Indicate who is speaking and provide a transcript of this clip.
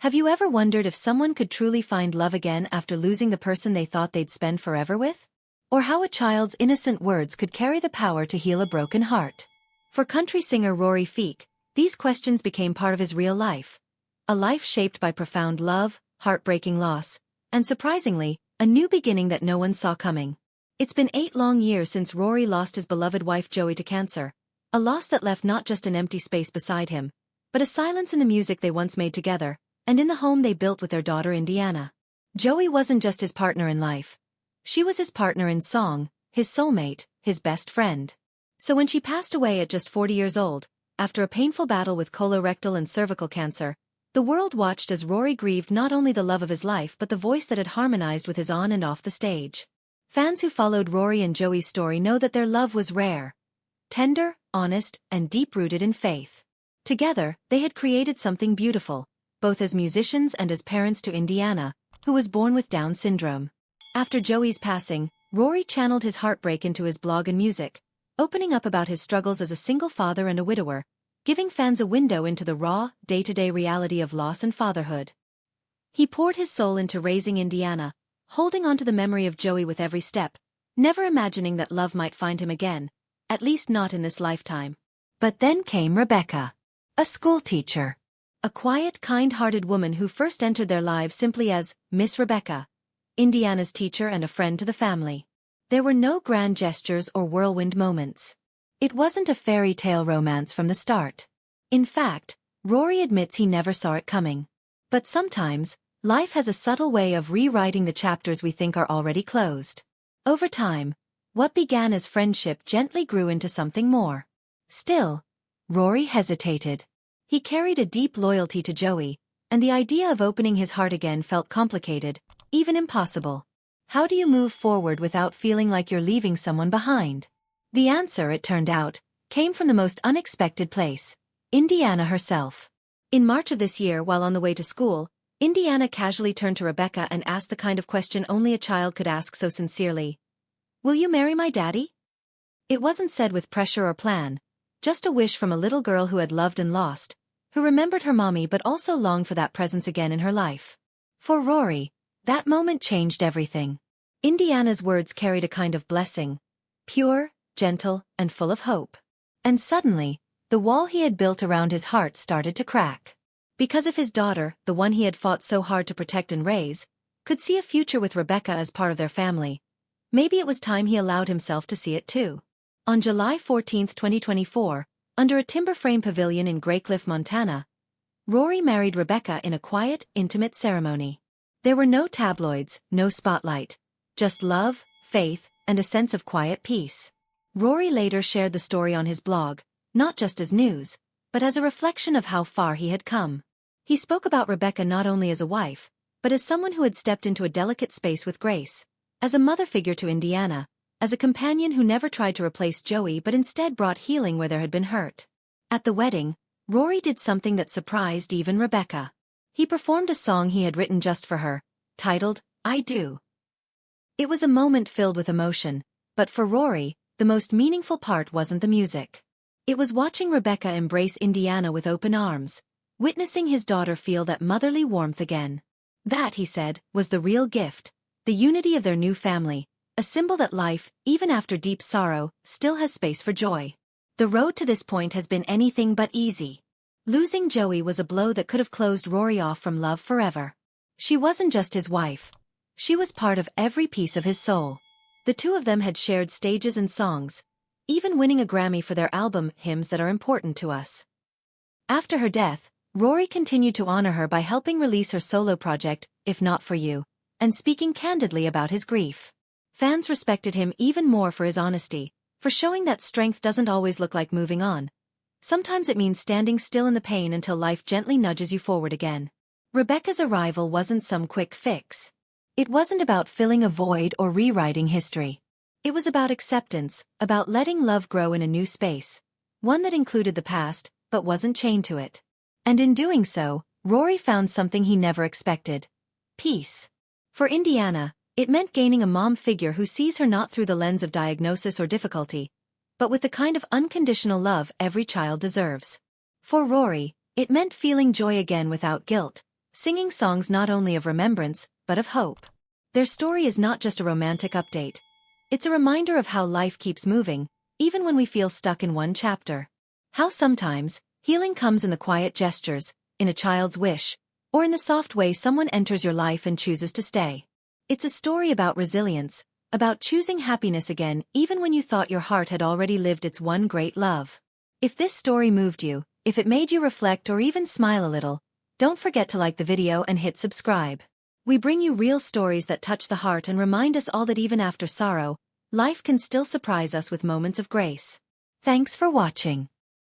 Speaker 1: Have you ever wondered if someone could truly find love again after losing the person they thought they'd spend forever with? Or how a child's innocent words could carry the power to heal a broken heart? For country singer Rory Feek, these questions became part of his real life. A life shaped by profound love, heartbreaking loss, and surprisingly, a new beginning that no one saw coming. It's been 8 long years since Rory lost his beloved wife Joey to cancer, a loss that left not just an empty space beside him, but a silence in the music they once made together, and in the home they built with their daughter Indiana. Joey wasn't just his partner in life. She was his partner in song, his soulmate, his best friend. So when she passed away at just 40 years old, after a painful battle with colorectal and cervical cancer, the world watched as Rory grieved not only the love of his life but the voice that had harmonized with his on and off the stage. Fans who followed Rory and Joey's story know that their love was rare, tender, honest, and deep-rooted in faith. Together, they had created something beautiful, both as musicians and as parents to Indiana, who was born with Down syndrome. After Joey's passing, Rory channeled his heartbreak into his blog and music, opening up about his struggles as a single father and a widower, giving fans a window into the raw, day-to-day reality of loss and fatherhood. He poured his soul into raising Indiana, holding on to the memory of Joey with every step, never imagining that love might find him again, at least not in this lifetime. But then came Rebecca, a schoolteacher. A quiet, kind-hearted woman who first entered their lives simply as Miss Rebecca, Indiana's teacher and a friend to the family. There were no grand gestures or whirlwind moments. It wasn't a fairy tale romance from the start. In fact, Rory admits he never saw it coming. But sometimes, life has a subtle way of rewriting the chapters we think are already closed. Over time, what began as friendship gently grew into something more. Still, Rory hesitated. He carried a deep loyalty to Joey, and the idea of opening his heart again felt complicated, even impossible. How do you move forward without feeling like you're leaving someone behind? The answer, it turned out, came from the most unexpected place: Indiana herself. In March of this year, while on the way to school, Indiana casually turned to Rebecca and asked the kind of question only a child could ask so sincerely. "Will you marry my daddy?" It wasn't said with pressure or plan, just a wish from a little girl who had loved and lost, who remembered her mommy but also longed for that presence again in her life. For Rory, that moment changed everything. Indiana's words carried a kind of blessing, pure, gentle, and full of hope. And suddenly, the wall he had built around his heart started to crack. Because if his daughter, the one he had fought so hard to protect and raise, could see a future with Rebecca as part of their family, maybe it was time he allowed himself to see it too. On July 14, 2024, under a timber-frame pavilion in Greycliffe, Montana, Rory married Rebecca in a quiet, intimate ceremony. There were no tabloids, no spotlight, just love, faith, and a sense of quiet peace. Rory later shared the story on his blog, not just as news, but as a reflection of how far he had come. He spoke about Rebecca not only as a wife, but as someone who had stepped into a delicate space with grace, as a mother figure to Indiana, as a companion who never tried to replace Joey but instead brought healing where there had been hurt. At the wedding, Rory did something that surprised even Rebecca. He performed a song he had written just for her, titled, "I Do." It was a moment filled with emotion, but for Rory, the most meaningful part wasn't the music. It was watching Rebecca embrace Indiana with open arms, witnessing his daughter feel that motherly warmth again. That, he said, was the real gift, the unity of their new family, a symbol that life, even after deep sorrow, still has space for joy. The road to this point has been anything but easy. Losing Joey was a blow that could have closed Rory off from love forever. She wasn't just his wife. She was part of every piece of his soul. The two of them had shared stages and songs, even winning a Grammy for their album, Hymns That Are Important to Us. After her death, Rory continued to honor her by helping release her solo project, If Not For You, and speaking candidly about his grief. Fans respected him even more for his honesty, for showing that strength doesn't always look like moving on. Sometimes it means standing still in the pain until life gently nudges you forward again. Rebecca's arrival wasn't some quick fix. It wasn't about filling a void or rewriting history. It was about acceptance, about letting love grow in a new space, one that included the past, but wasn't chained to it. And in doing so, Rory found something he never expected: peace. For Indiana, it meant gaining a mom figure who sees her not through the lens of diagnosis or difficulty, but with the kind of unconditional love every child deserves. For Rory, it meant feeling joy again without guilt, singing songs not only of remembrance, but of hope. Their story is not just a romantic update. It's a reminder of how life keeps moving, even when we feel stuck in one chapter. How sometimes, healing comes in the quiet gestures, in a child's wish, or in the soft way someone enters your life and chooses to stay. It's a story about resilience, about choosing happiness again even when you thought your heart had already lived its one great love. If this story moved you, if it made you reflect or even smile a little, don't forget to like the video and hit subscribe. We bring you real stories that touch the heart and remind us all that even after sorrow, life can still surprise us with moments of grace. Thanks for watching.